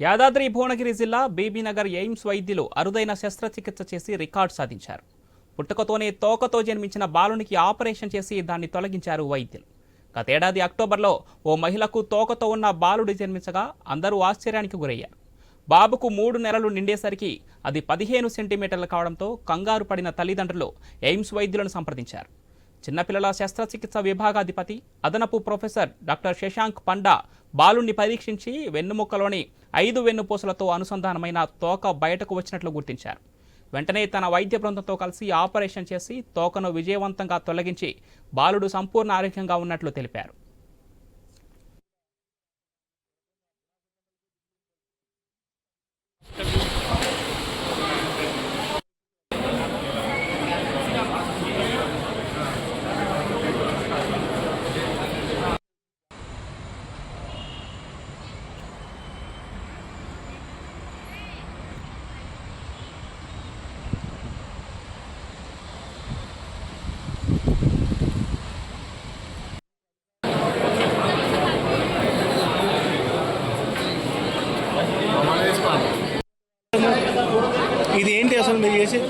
యాదాద్రి భువనగిరి జిల్లా బీబీనగర్ ఎయిమ్స్ వైద్యులు అరుదైన శస్త్రచికిత్స చేసి రికార్డు సాధించారు. పుట్టుకతోనే తోకతో జన్మించిన బాలునికి ఆపరేషన్ చేసి దాన్ని తొలగించారు వైద్యులు. గతేడాది అక్టోబర్లో ఓ మహిళకు తోకతో ఉన్న బాలుడు జన్మించగా అందరూ ఆశ్చర్యానికి గురయ్యారు. బాబుకు 3 నెలలు నిండేసరికి అది 15 సెంటీమీటర్లు కావడంతో కంగారు పడిన తల్లిదండ్రులు ఎయిమ్స్ వైద్యులను సంప్రదించారు. చిన్నపిల్లల శస్త్రచికిత్స విభాగాధిపతి అదనపు ప్రొఫెసర్ డాక్టర్ శశాంక్ పండా బాలుణ్ణి పరీక్షించి వెన్నుముక్కలోని 5 వెన్నుపూసలతో అనుసంధానమైన తోక బయటకు వచ్చినట్లు గుర్తించారు. వెంటనే తన వైద్య బృందంతో కలిసి ఆపరేషన్ చేసి తోకను విజయవంతంగా తొలగించి బాలుడు సంపూర్ణ ఆరోగ్యంగా ఉన్నట్లు తెలిపారు. ఇది ఏంటి అసలు మీరు చేసేది?